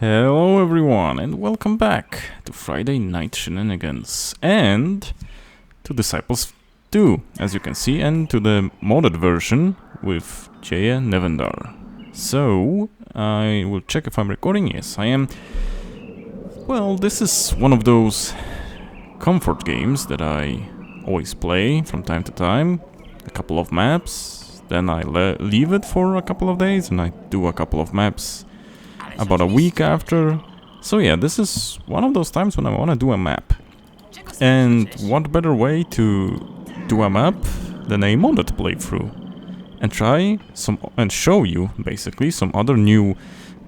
Hello everyone and welcome back to Friday Night Shenanigans and to Disciples 2, as you can see, and to the modded version with Dzieje Nevendaar. So, I will check if I'm recording. Yes, I am. Well, this is one of those comfort games that I always play from time to time. A couple of maps, then I leave it for a couple of days and I do a couple of maps about a week after. So yeah, this is one of those times when I want to do a map. And what better way to do a map than a modded playthrough? And try some and show you basically some other new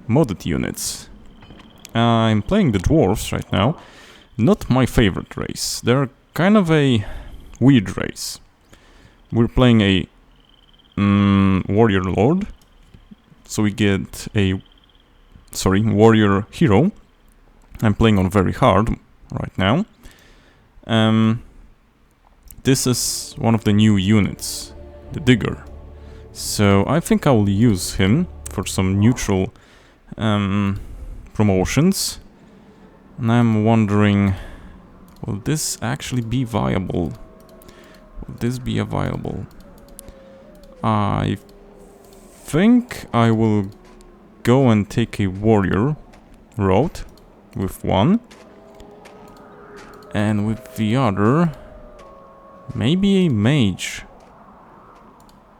modded units. I'm playing the dwarves right now. Not my favorite race. They're kind of a weird race. We're playing a warrior lord. So we get a warrior hero. I'm playing on very hard right now. This is one of the new units, the digger. So I think I will use him for some neutral promotions. And I'm wondering, will this actually be viable? Will this be viable? I think I will go and take a warrior route with one, and with the other maybe a mage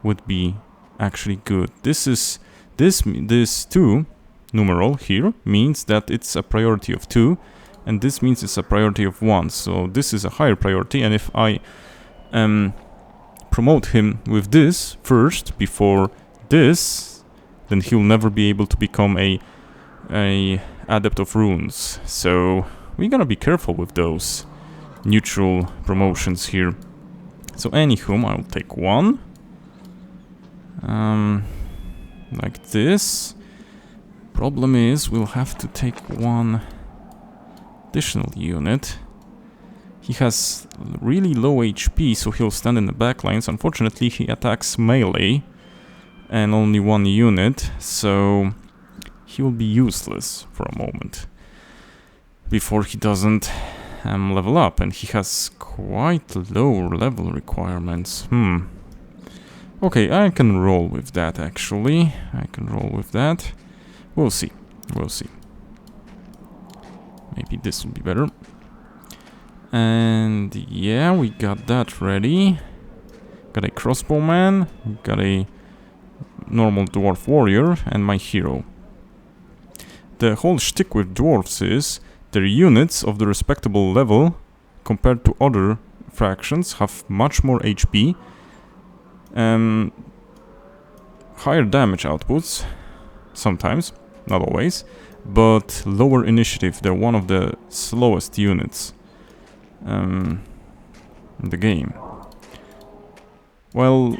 would be actually good. This 2 numeral here means that it's a priority of 2, and this means it's a priority of 1, so this is a higher priority. And if I promote him with this first before this, then he'll never be able to become a adept of runes. So we gotta be careful with those neutral promotions here. So anywho, I'll take one. Like this. Problem is, we'll have to take one additional unit. He has really low HP, so he'll stand in the back lines. Unfortunately, he attacks melee and only one unit, so he will be useless for a moment before he doesn't level up, and he has quite low level requirements. Okay, I can roll with that actually. I can roll with that. We'll see. We'll see. Maybe this will be better. And yeah, we got that ready. Got a crossbowman, got a normal dwarf warrior, and my hero. The whole shtick with dwarves is their units of the respectable level compared to other fractions have much more HP, higher damage outputs sometimes, not always, but lower initiative. They're one of the slowest units in the game. Well,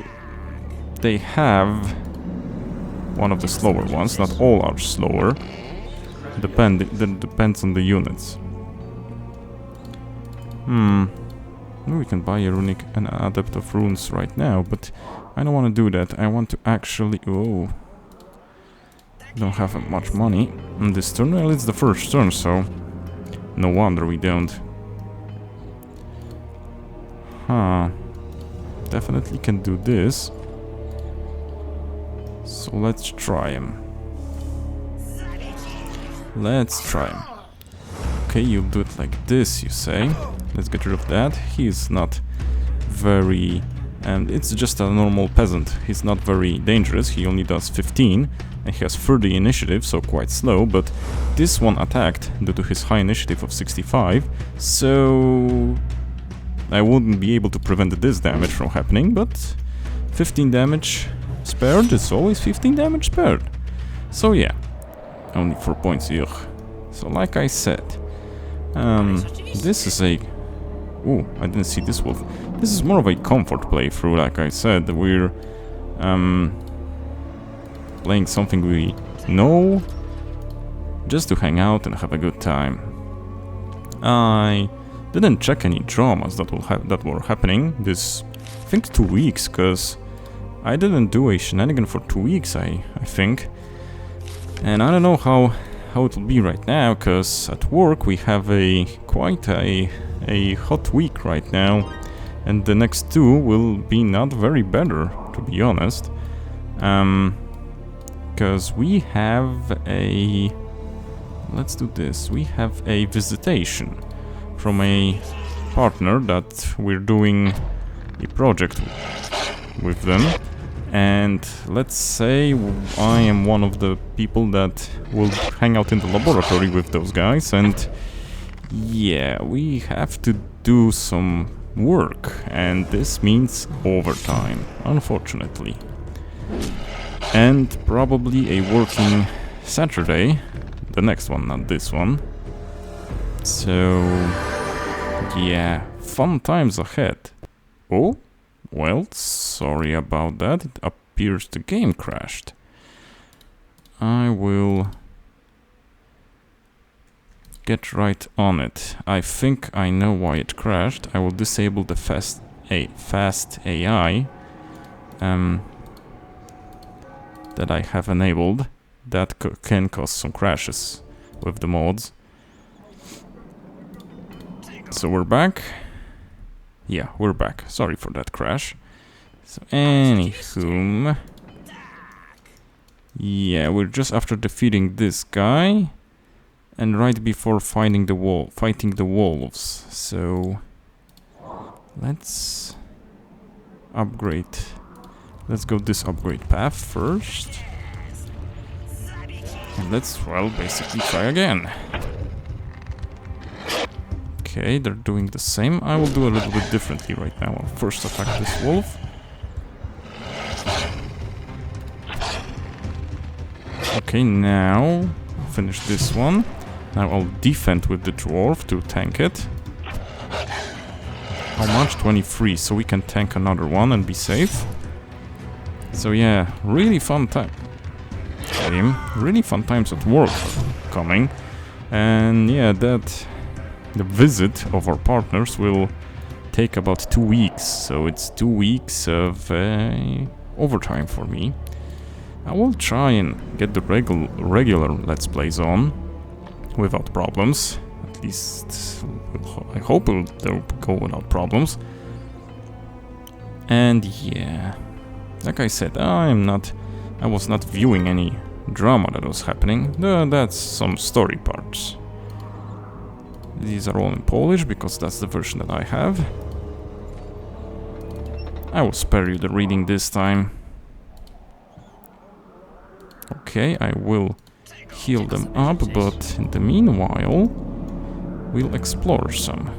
they have one of the slower ones. Not all are slower. Depends on the units. We can buy a runic and an adept of runes right now, but I don't want to do that. I want to actually... Oh, don't have much money on this turn. Well, it's the first turn, so no wonder we don't. Definitely can do this. So let's try him. Let's try him. Okay, you do it like this, you say. Let's get rid of that. He's not very... it's just a normal peasant. He's not very dangerous. He only does 15. And he has 30 initiative, so quite slow. But this one attacked due to his high initiative of 65. So I wouldn't be able to prevent this damage from happening. But 15 damage spared. It's always 15 damage spared. So yeah. Only 4 points, ugh. So like I said, this is a... Ooh, I didn't see this wolf. This is more of a comfort playthrough, like I said. We're playing something we know, just to hang out and have a good time. I didn't check any dramas that were happening this, I think, 2 weeks, because I didn't do a shenanigan for 2 weeks, I think. And I don't know how how it will be right now, because at work we have quite a hot week right now, and the next two will be not very better, to be honest. Because we have a... Let's do this. We have a visitation from a partner that we're doing a project with them. And let's say I am one of the people that will hang out in the laboratory with those guys, and yeah, we have to do some work, and this means overtime, unfortunately. And probably a working Saturday, the next one, not this one. So, yeah, fun times ahead. Oh? Well, sorry about that. It appears the game crashed. I will get right on it. I think I know why it crashed. I will disable the fast AI that I have enabled. That can cause some crashes with the mods. So we're back. Yeah, we're back. Sorry for that crash. So, anywho... Yeah, we're just after defeating this guy. And right before fighting the wolves. So... Let's... upgrade. Let's go this upgrade path first. And let's, well, basically try again. Okay, they're doing the same. I will do a little bit differently right now. I'll first attack this wolf. Okay, now I'll finish this one. Now I'll defend with the dwarf to tank it. How much? 23, so we can tank another one and be safe. So yeah, really fun time. Really fun times at work coming. And yeah, that... The visit of our partners will take about 2 weeks, so it's 2 weeks of overtime for me. I will try and get the regular Let's Plays on without problems. At least I hope they'll go without problems. And yeah, like I said, I was not viewing any drama that was happening. That's some story parts. These are all in Polish, because that's the version that I have. I will spare you the reading this time. Okay, I will heal them up, but in the meanwhile, we'll explore some.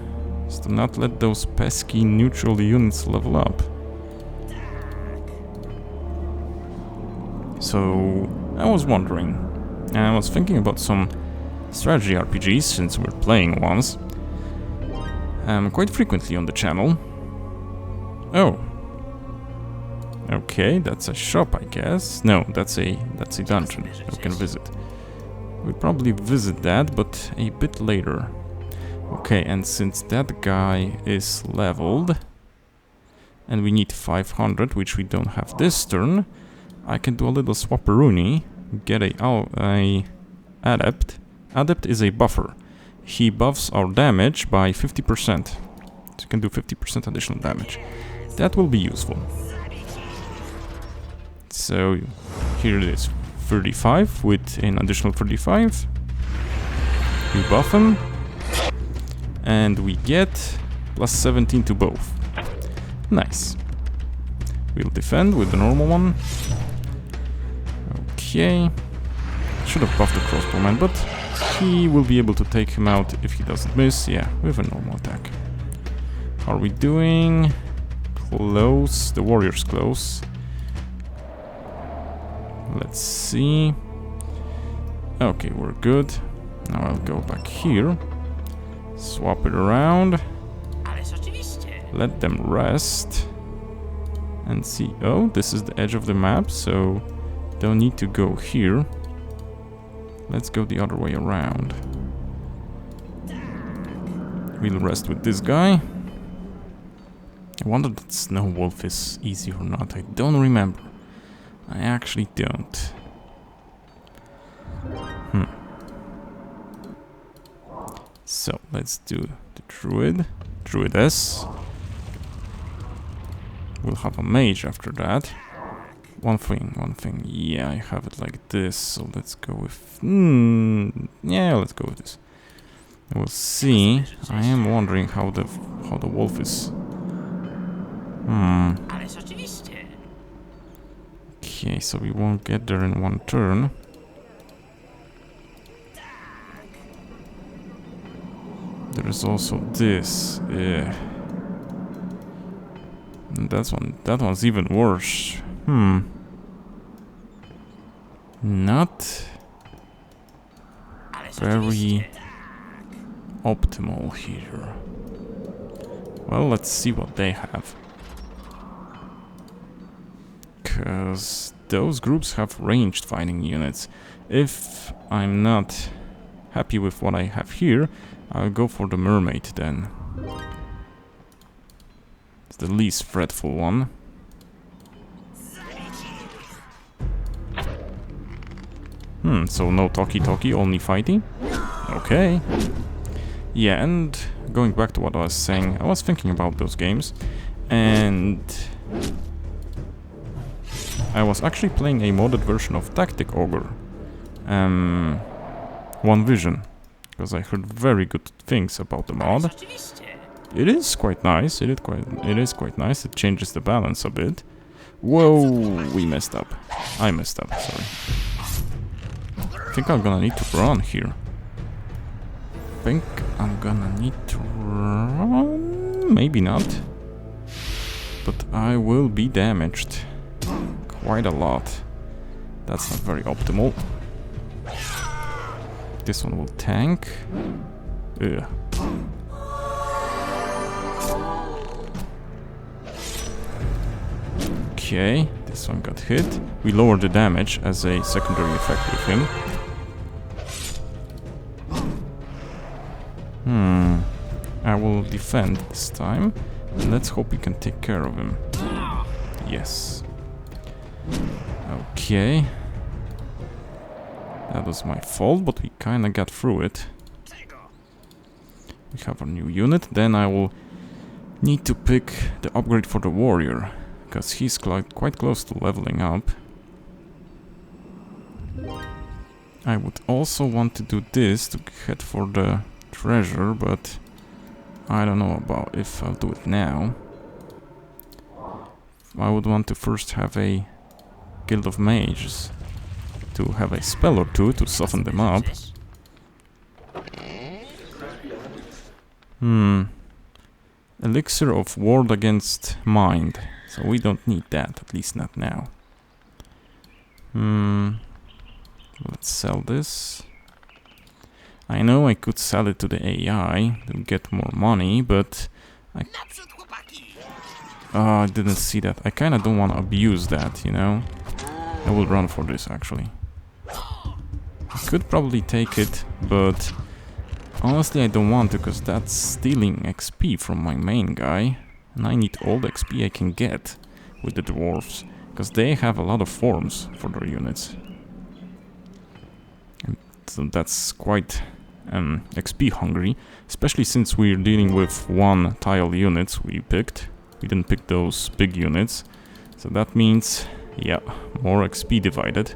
So do not let those pesky neutral units level up. So, I was wondering, and I was thinking about some strategy RPGs, since we're playing ones, quite frequently on the channel. Oh. Okay, that's a shop, I guess. No, that's a dungeon we can visit. We'll probably visit that, but a bit later. Okay, and since that guy is leveled, and we need 500, which we don't have this turn, I can do a little swapperoonie, get a adept. Adept is a buffer. He buffs our damage by 50%. So you can do 50% additional damage. That will be useful. So here it is. 35 with an additional 35. We buff him. And we get plus 17 to both. Nice. We'll defend with the normal one. Okay. Should have buffed the crossbowman, but he will be able to take him out if he doesn't miss. Yeah, with a normal attack. How are we doing? Close. The warrior's close. Let's see. Okay, we're good. Now I'll go back here. Swap it around. Let them rest. And see. Oh, this is the edge of the map, so don't need to go here. Let's go the other way around. We'll rest with this guy. I wonder if Snow Wolf is easy or not. I don't remember. I actually don't. So let's do the druid, druidess. We'll have a mage after that. One thing. Yeah, I have it like this. So let's go with. Yeah, let's go with this. We'll see. I am wondering how the wolf is. Okay, so we won't get there in one turn. There is also this. Yeah. And that one's even worse. Not very optimal here. Well, let's see what they have. Because those groups have ranged fighting units. If I'm not happy with what I have here, I'll go for the mermaid then. It's the least fretful one. So no talkie, only fighting? Okay. Yeah, and going back to what I was saying, I was thinking about those games, and I was actually playing a modded version of Tactic Ogre. One Vision, because I heard very good things about the mod. It is quite nice, it is quite nice, it changes the balance a bit. Whoa, we messed up. I messed up, sorry. I think I'm gonna need to run here. Maybe not. But I will be damaged. Quite a lot. That's not very optimal. This one will tank. Ugh. Okay, this one got hit. We lowered the damage as a secondary effect with him. I will defend this time. Let's hope we can take care of him. Yes. Okay. That was my fault, but we kinda got through it. We have our new unit. Then I will need to pick the upgrade for the warrior, because he's quite close to leveling up. I would also want to do this to head for the treasure, but I don't know about if I'll do it now. I would want to first have a guild of mages to have a spell or two to soften them up. Elixir of ward against mind. So we don't need that, at least not now. Let's sell this. I know I could sell it to the AI to get more money, but I didn't see that. I kinda don't want to abuse that, you know? I will run for this, actually. I could probably take it, but honestly I don't want to, because that's stealing XP from my main guy. And I need all the XP I can get with the dwarves, because they have a lot of forms for their units. And so that's quite XP hungry, especially since we're dealing with one tile units we picked. We didn't pick those big units, so that means, yeah, more XP divided.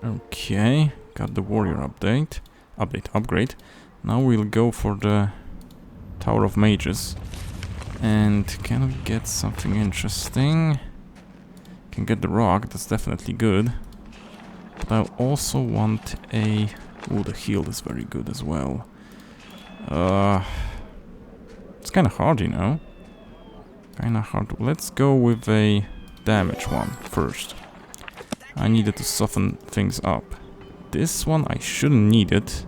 Okay, got the warrior upgrade. Now we'll go for the Tower of Mages. And can we get something interesting? Can get the rock, that's definitely good. But I'll also want a... Ooh, the heal is very good as well. It's kinda hard, you know? Kinda hard. Let's go with a damage one first. I needed to soften things up. This one I shouldn't need it.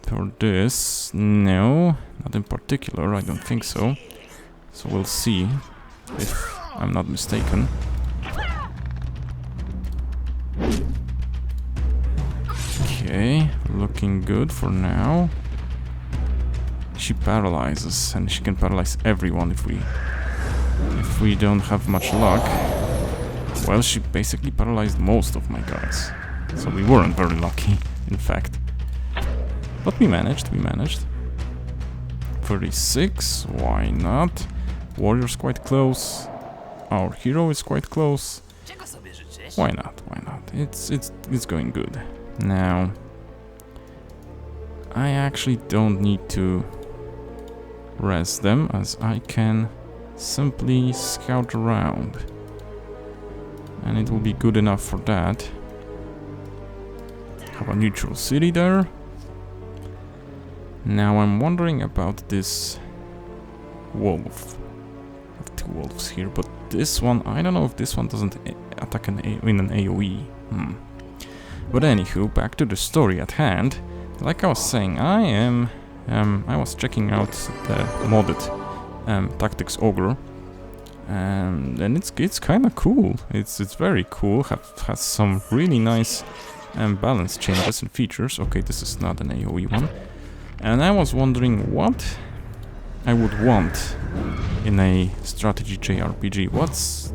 For this, no, not in particular, I don't think so. So we'll see if I'm not mistaken. Okay, looking good for now. She paralyzes, and she can paralyze everyone if we don't have much luck. Well, she basically paralyzed most of my guys, so we weren't very lucky. in fact. But we managed. 36, why not? Warrior's quite close. Our hero is quite close. Why not? It's going good. Now, I actually don't need to rest them, as I can simply scout around. And it will be good enough for that. Have a neutral city there. Now I'm wondering about this wolf. I have 2 wolves here, but this one, I don't know if this one doesn't attack in an AoE. But anywho, back to the story at hand. Like I was saying, I was checking out the modded Tactics Ogre, and it's kind of cool. It's very cool. Has some really nice balance changes and features. Okay, this is not an AoE one. And I was wondering what I would want in a strategy JRPG. What's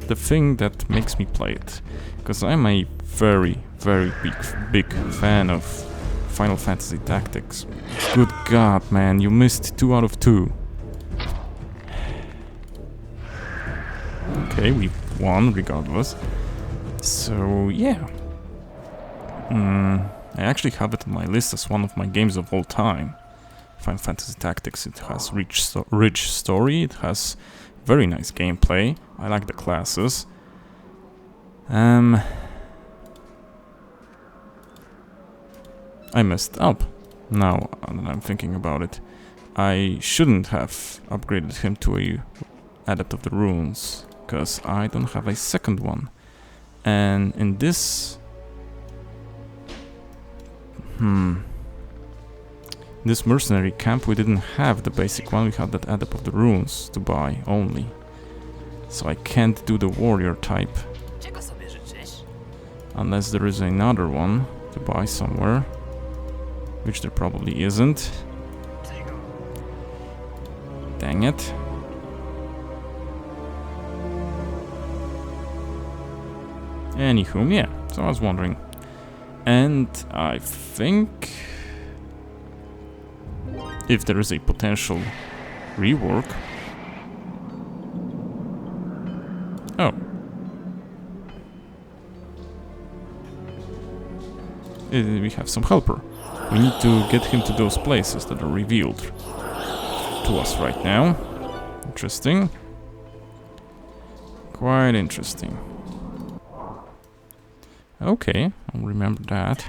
the thing that makes me play it? Because I'm a very, very big fan of Final Fantasy Tactics. Good God, man, you missed 2 out of 2. Okay, we won regardless. So, yeah. I actually have it on my list as one of my games of all time. Final Fantasy Tactics. It has rich story, it has very nice gameplay. I like the classes. I messed up. Now that I'm thinking about it, I shouldn't have upgraded him to a Adept of the Runes, because I don't have a second one. And in this this mercenary camp we didn't have the basic one, we had that Adept of the Runes to buy only. So I can't do the warrior type unless there is another one to buy somewhere, which there probably isn't. Dang it. Anywho, yeah, so I was wondering. And I think if there is a potential rework. Oh. We have some helper. We need to get him to those places that are revealed to us right now. Interesting. Quite interesting. Okay, I'll remember that.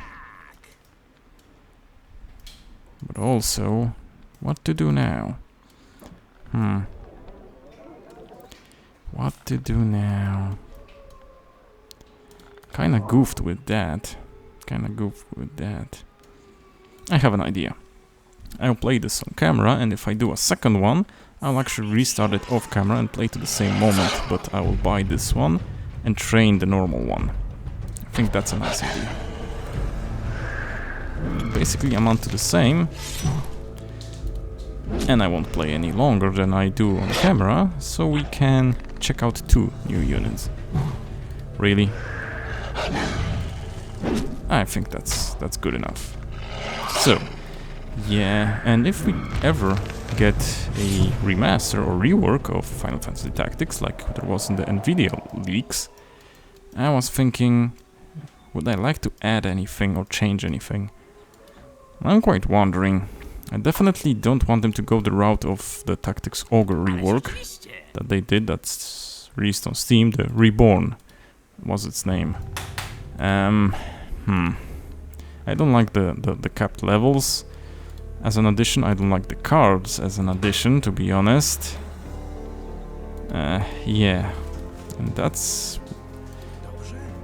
But also, what to do now? What to do now? Kinda goofed with that. I have an idea. I'll play this on camera, and if I do a second one, I'll actually restart it off camera and play to the same moment, but I will buy this one and train the normal one. I think that's a nice idea. Basically amount to the same, and I won't play any longer than I do on camera, so we can check out 2 new units. Really? I think that's good enough. So, yeah, and if we ever get a remaster or rework of Final Fantasy Tactics, like there was in the Nvidia leaks, I was thinking, would I like to add anything or change anything? I'm quite wondering. I definitely don't want them to go the route of the Tactics Ogre rework that they did, that's released on Steam, the Reborn was its name. I don't like the capped levels as an addition. I don't like the cards as an addition, to be honest. Yeah, and that's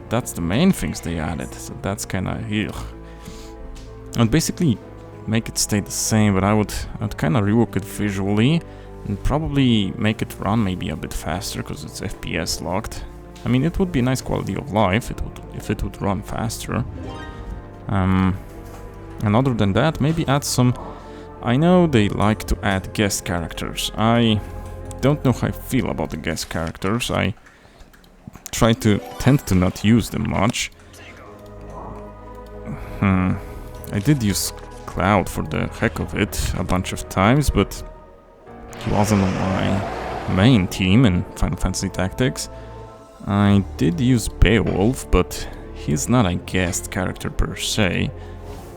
the main things they added, so that's kinda ugh. I'd basically make it stay the same, but I'd kinda rework it visually and probably make it run maybe a bit faster, because it's FPS locked. I mean, it would be a nice quality of life if it would run faster. And other than that, maybe add some... I know they like to add guest characters. I don't know how I feel about the guest characters. I tend to not use them much. I did use Cloud for the heck of it a bunch of times, but he wasn't on my main team in Final Fantasy Tactics. I did use Beowulf, but he's not a guest character per se.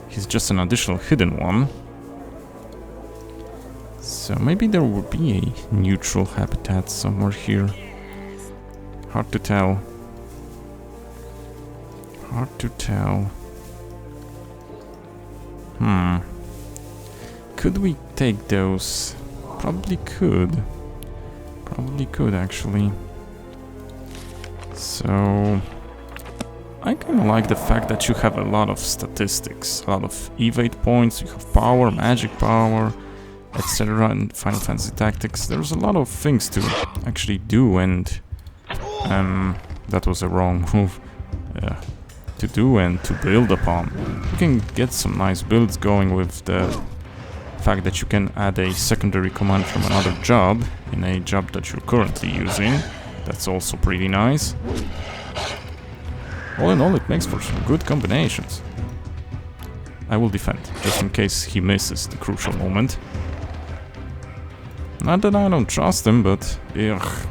He's just an additional hidden one. So maybe there would be a neutral habitat somewhere here. Hard to tell. Hard to tell. Could we take those? Probably could. Probably could, actually. So I kind of like the fact that you have a lot of statistics, a lot of evade points, you have power, magic power, etc. in Final Fantasy Tactics. There's a lot of things to actually do, and that was a wrong move. To do and to build upon. You can get some nice builds going with the fact that you can add a secondary command from another job in a job that you're currently using. That's also pretty nice. All in all, it makes for some good combinations. I will defend, just in case he misses the crucial moment. Not that I don't trust him, but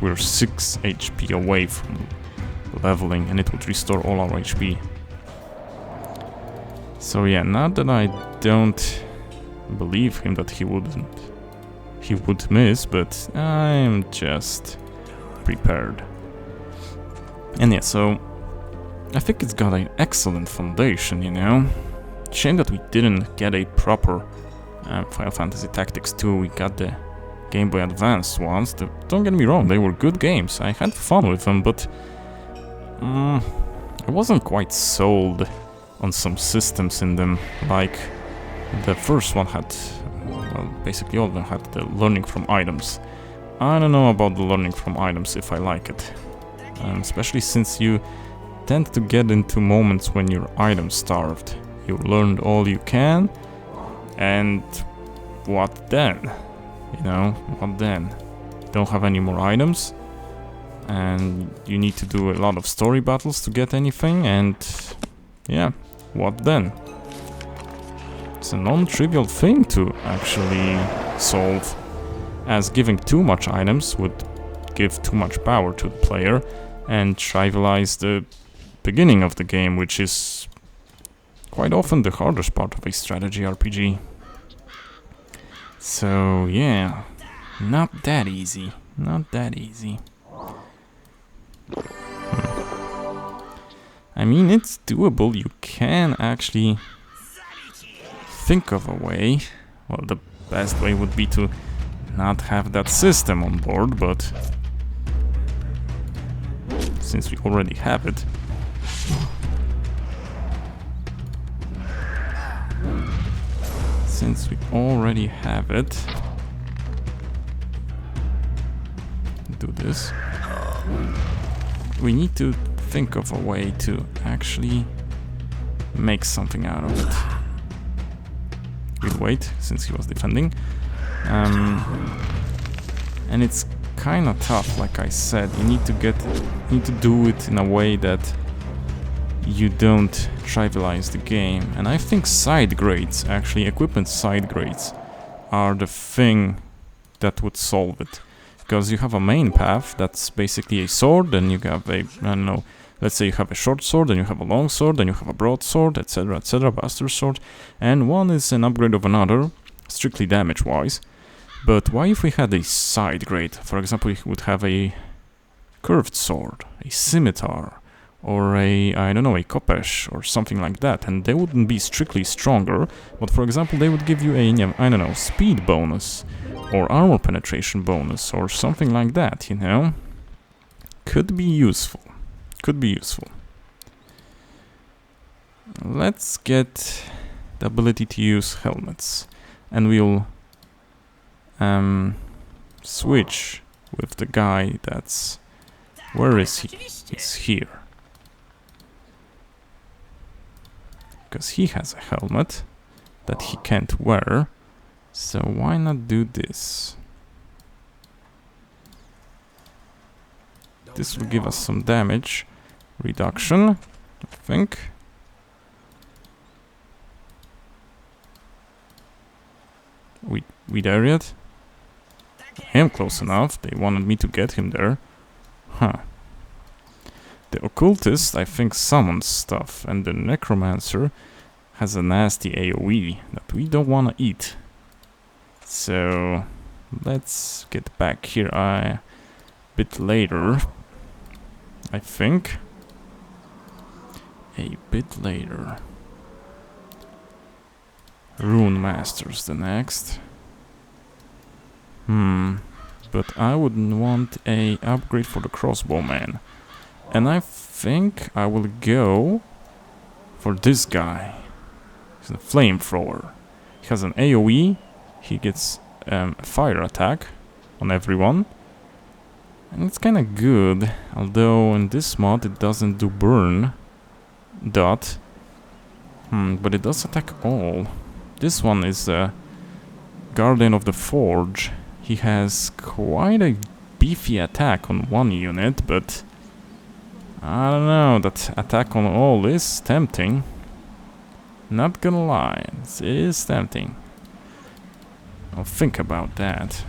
we're 6 HP away from leveling, and it would restore all our HP. So yeah, not that I don't believe him that he would miss, but I'm just prepared. And yeah, so I think it's got an excellent foundation, you know. Shame that we didn't get a proper Final Fantasy Tactics 2. We got the Game Boy Advance ones. Don't get me wrong, they were good games. I had fun with them, but I wasn't quite sold on some systems in them. Like the first one had, well, basically all of them had the learning from items. I don't know about the learning from items if I like it, especially since you tend to get into moments when you're item starved. You learned all you can, and what then? You know, what then? You don't have any more items, and you need to do a lot of story battles to get anything, and yeah, what then? It's a non-trivial thing to actually solve, as giving too much items would give too much power to the player and trivialize the beginning of the game, which is quite often the hardest part of a strategy RPG. So yeah, not that easy, not that easy. I mean, it's doable. You can actually think of a way. Well, the best way would be to not have that system on board, but since we already have it, do this. We need to think of a way to actually make something out of it. We'll wait, since he was defending. And it's kind of tough, like I said. You need to do it in a way that you don't trivialize the game. And I think side grades, actually, equipment side grades, are the thing that would solve it. Because you have a main path that's basically a sword, then you have a, I don't know, let's say you have a short sword, then you have a long sword, then you have a broad sword, etc., Buster Sword, and one is an upgrade of another, strictly damage-wise. But why if we had a side grade? For example, we would have a curved sword, a scimitar, or a, I don't know, a kopesh, or something like that, and they wouldn't be strictly stronger, but for example, they would give you a, I don't know, speed bonus, or armor penetration bonus, or something like that, you know? Could be useful. Could be useful. Let's get the ability to use helmets, and we'll switch with the guy that's... Where is he? He's here. Because he has a helmet that he can't wear, so why not do this? This will give us some damage reduction, I think. We there yet? I am close enough. They wanted me to get him there. Huh. The occultist, I think, summons stuff, and the necromancer has a nasty AoE that we don't want to eat. So let's get back here a bit later, I think. A bit later. Rune Masters the next. But I wouldn't want a upgrade for the crossbowman. And I think I will go for this guy. He's a flamethrower. He has an AoE. He gets a fire attack on everyone. And it's kinda good. Although in this mod it doesn't do burn dot. But it does attack all. This one is a Guardian of the Forge. He has quite a beefy attack on one unit, but I don't know, that attack on all is tempting. Not gonna lie, it is tempting. I'll think about that.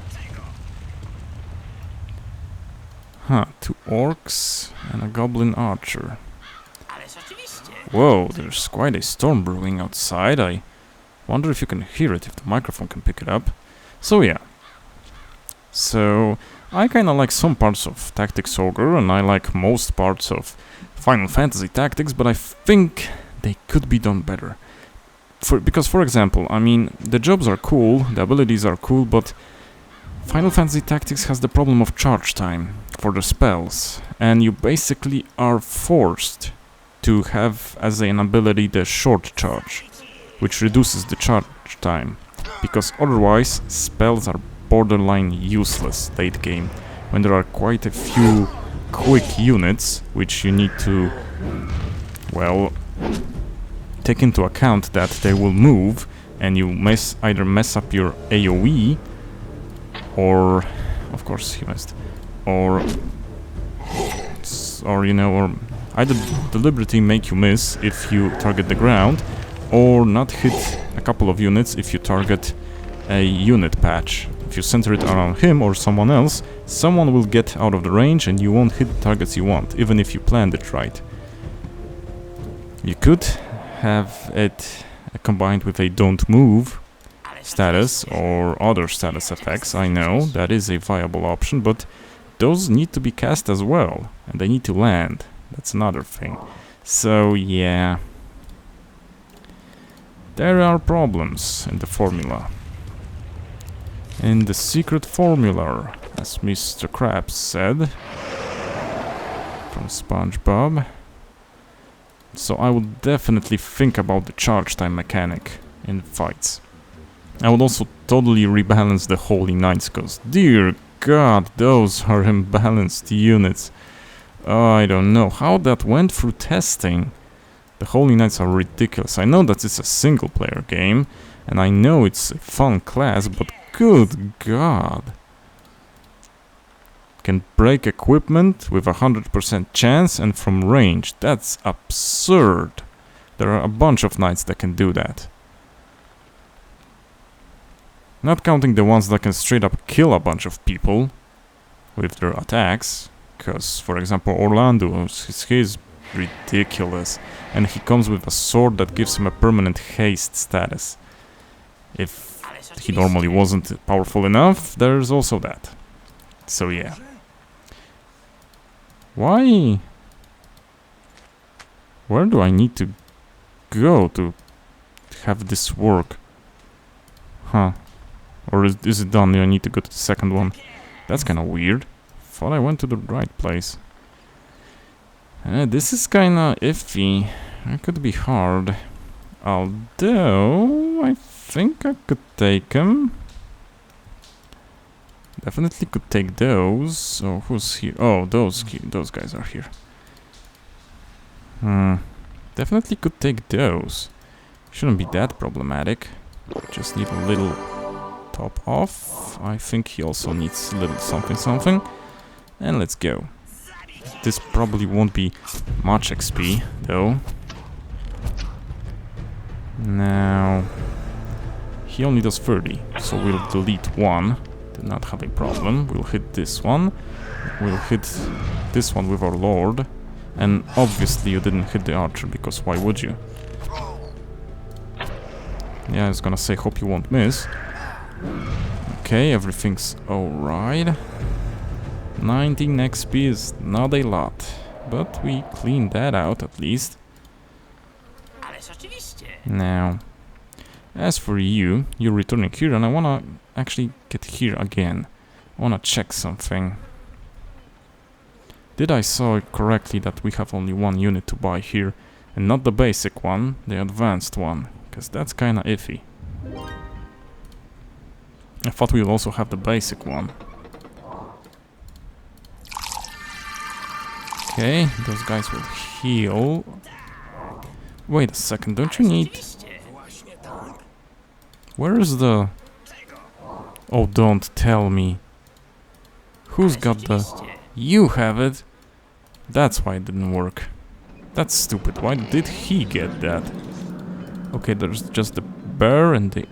Huh, 2 orcs and a goblin archer. Whoa, there's quite a storm brewing outside. I wonder if you can hear it, if the microphone can pick it up. So yeah. So I kinda like some parts of Tactics Ogre, and I like most parts of Final Fantasy Tactics, but I think they could be done better. Because, for example, I mean, the jobs are cool, the abilities are cool, but Final Fantasy Tactics has the problem of charge time for the spells, and you basically are forced to have as an ability the short charge, which reduces the charge time, because otherwise spells are borderline useless late game, when there are quite a few quick units which you need to, well, take into account that they will move, and you either mess up your AoE, or, of course he missed, or you know, or either deliberately make you miss if you target the ground, or not hit a couple of units if you target a unit patch. If you center it around him or someone else, someone will get out of the range and you won't hit the targets you want, even if you planned it right. You could have it combined with a don't move status or other status effects. I know that is a viable option, but those need to be cast as well, and they need to land. That's another thing. So yeah, there are problems in the formula. In the secret formula, as Mr. Krabs said from SpongeBob. So I would definitely think about the charge time mechanic in fights. I would also totally rebalance the Holy Knights, because dear God, those are imbalanced units. I don't know how that went through testing. The Holy Knights are ridiculous. I know that it's a single player game, and I know it's a fun class, but good God. Can break equipment with 100% chance and from range. That's absurd. There are a bunch of knights that can do that. Not counting the ones that can straight up kill a bunch of people with their attacks. Because, for example, Orlando, he's ridiculous. And he comes with a sword that gives him a permanent haste status. If he normally wasn't powerful enough, there's also that. So yeah. Why? Where do I need to go to have this work? Huh. Or is it done? I need to go to the second one. That's kind of weird. Thought I went to the right place. This is kind of iffy. It could be hard. Although, I think I could take them. Definitely could take those. So who's here? Oh, those guys are here. Definitely could take those. Shouldn't be that problematic. Just need a little top off. I think he also needs a little something. And let's go. This probably won't be much XP though. Now he only does 30. So we'll delete one. Did not have a problem. We'll hit this one. We'll hit this one with our Lord. And obviously you didn't hit the archer, because why would you? Yeah, I was gonna say, hope you won't miss. Okay, everything's alright. 19 XP is not a lot, but we cleaned that out at least. Now, as for you, you're returning here, and I wanna actually get here again. I wanna check something. Did I saw it correctly that we have only one unit to buy here, and not the basic one, the advanced one, because that's kinda iffy. I thought we'll also have the basic one. Okay, those guys will heal. Wait a second, don't you need... Where is the... Oh, don't tell me. Who's got the... You have it! That's why it didn't work. That's stupid. Why did he get that? Okay, there's just the bear and the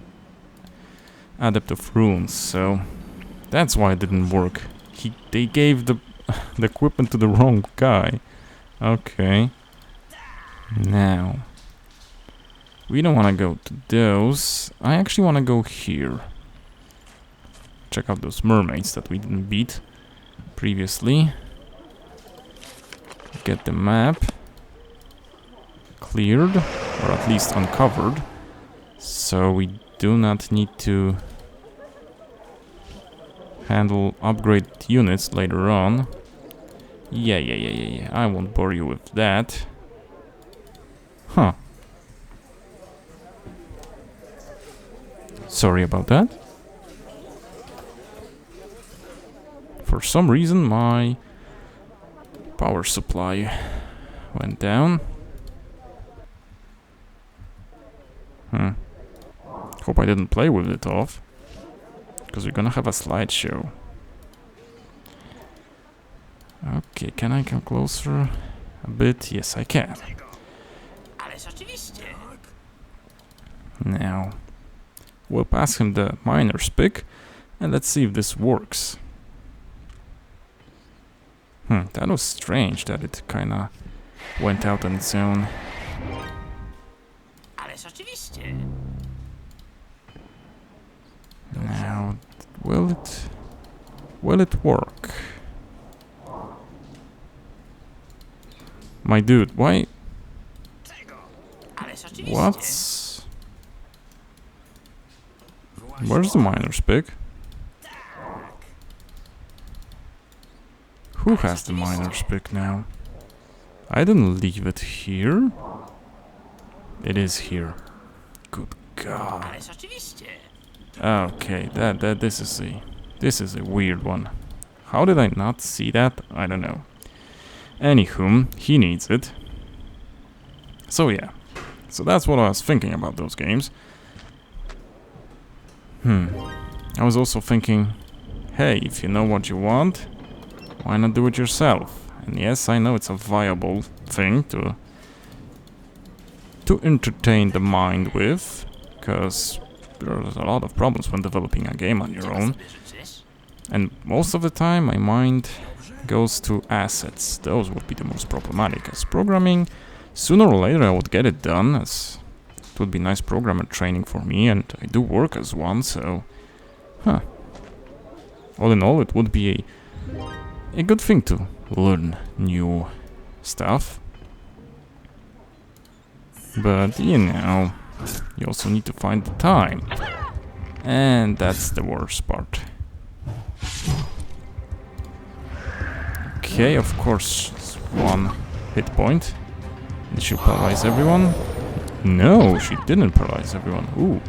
Adept of Runes, so... That's why it didn't work. They gave the equipment to the wrong guy. Okay. Now... We don't want to go to those. I actually want to go here. Check out those mermaids that we didn't beat previously. Get the map cleared, or at least uncovered. So we do not need to handle upgrade units later on. Yeah. I won't bore you with that. Huh. Sorry about that. For some reason my power supply went down. Hope I didn't play with it off, because we're gonna have a slideshow. Okay, can I come closer a bit? Yes, I can. Now, we'll pass him the miner's pick, and let's see if this works. That was strange that it kinda went out on its own. Now, will it work? My dude, why? What's... Where's the miner's pick? Who has the miner's pick now? I didn't leave it here. It is here. Good God. Okay, this is a weird one. How did I not see that? I don't know. Anywho, he needs it. So yeah. So that's what I was thinking about those games. I was also thinking, hey, if you know what you want, why not do it yourself? And yes, I know it's a viable thing to entertain the mind with, because there's a lot of problems when developing a game on your own. And most of the time my mind goes to assets. Those would be the most problematic. As programming, sooner or later I would get it done, as it would be nice programmer training for me, and I do work as one, so... All in all, it would be a good thing to learn new stuff. But, you know, you also need to find the time. And that's the worst part. Okay, of course, it's one hit point. Did she paralyze everyone? No, she didn't paralyze everyone. Ooh,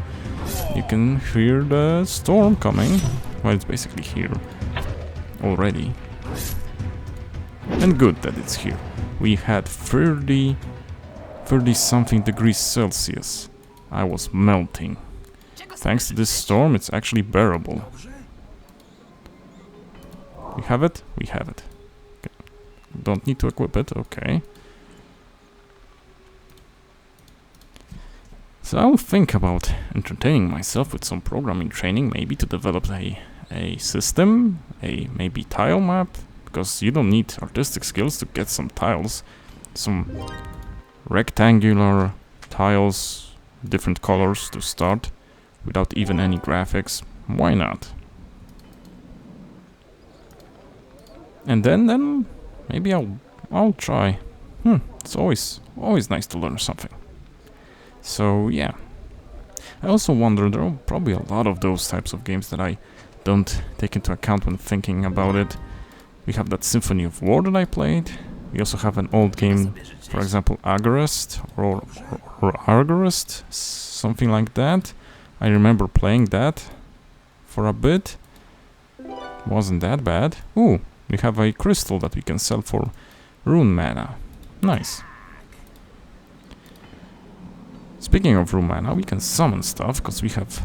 you can hear the storm coming. Well, it's basically here already. And good that it's here. We had 30 something degrees Celsius. I was melting. Thanks to this storm, it's actually bearable. We have it? We have it. Okay. Don't need to equip it, okay. So I'll think about entertaining myself with some programming training, maybe to develop a system, a maybe tile map, because you don't need artistic skills to get some tiles, some rectangular tiles, different colors to start, without even any graphics. Why not? And then maybe I'll try. It's always nice to learn something. So yeah. I also wonder, there are probably a lot of those types of games that I don't take into account when thinking about it. We have that Symphony of War that I played. We also have an old game, for example, Agorist or Argorist, something like that. I remember playing that for a bit. Wasn't that bad. Ooh, we have a crystal that we can sell for rune mana. Nice. Speaking of rune mana, we can summon stuff, because we have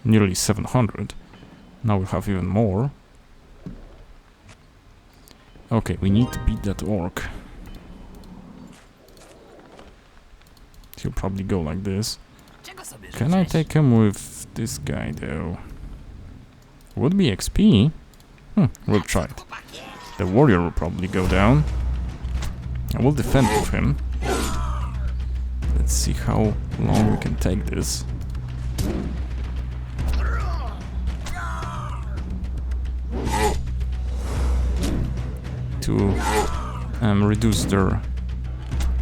nearly 700. Now we have even more. Okay, we need to beat that orc. He'll probably go like this. Can I take him with this guy, though? Would be XP? We'll try it. The warrior will probably go down. I will defend with him. Let's see how long we can take this. To reduce their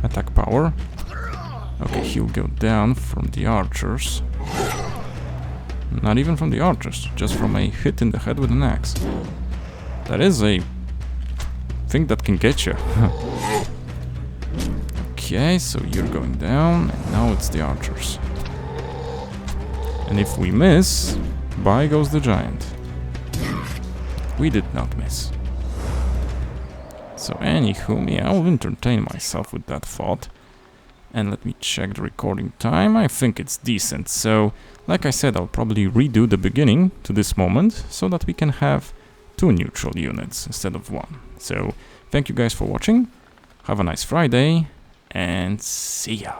attack power. Okay, he'll go down from the archers. Not even from the archers, just from a hit in the head with an axe. That is a thing that can get you. Okay, so you're going down, and now it's the archers. And if we miss, by goes the giant. We did not miss. So anywho, yeah, I'll entertain myself with that thought. And let me check the recording time. I think it's decent. So, like I said, I'll probably redo the beginning to this moment, so that we can have 2 neutral units instead of 1. So, thank you guys for watching. Have a nice Friday, and see ya.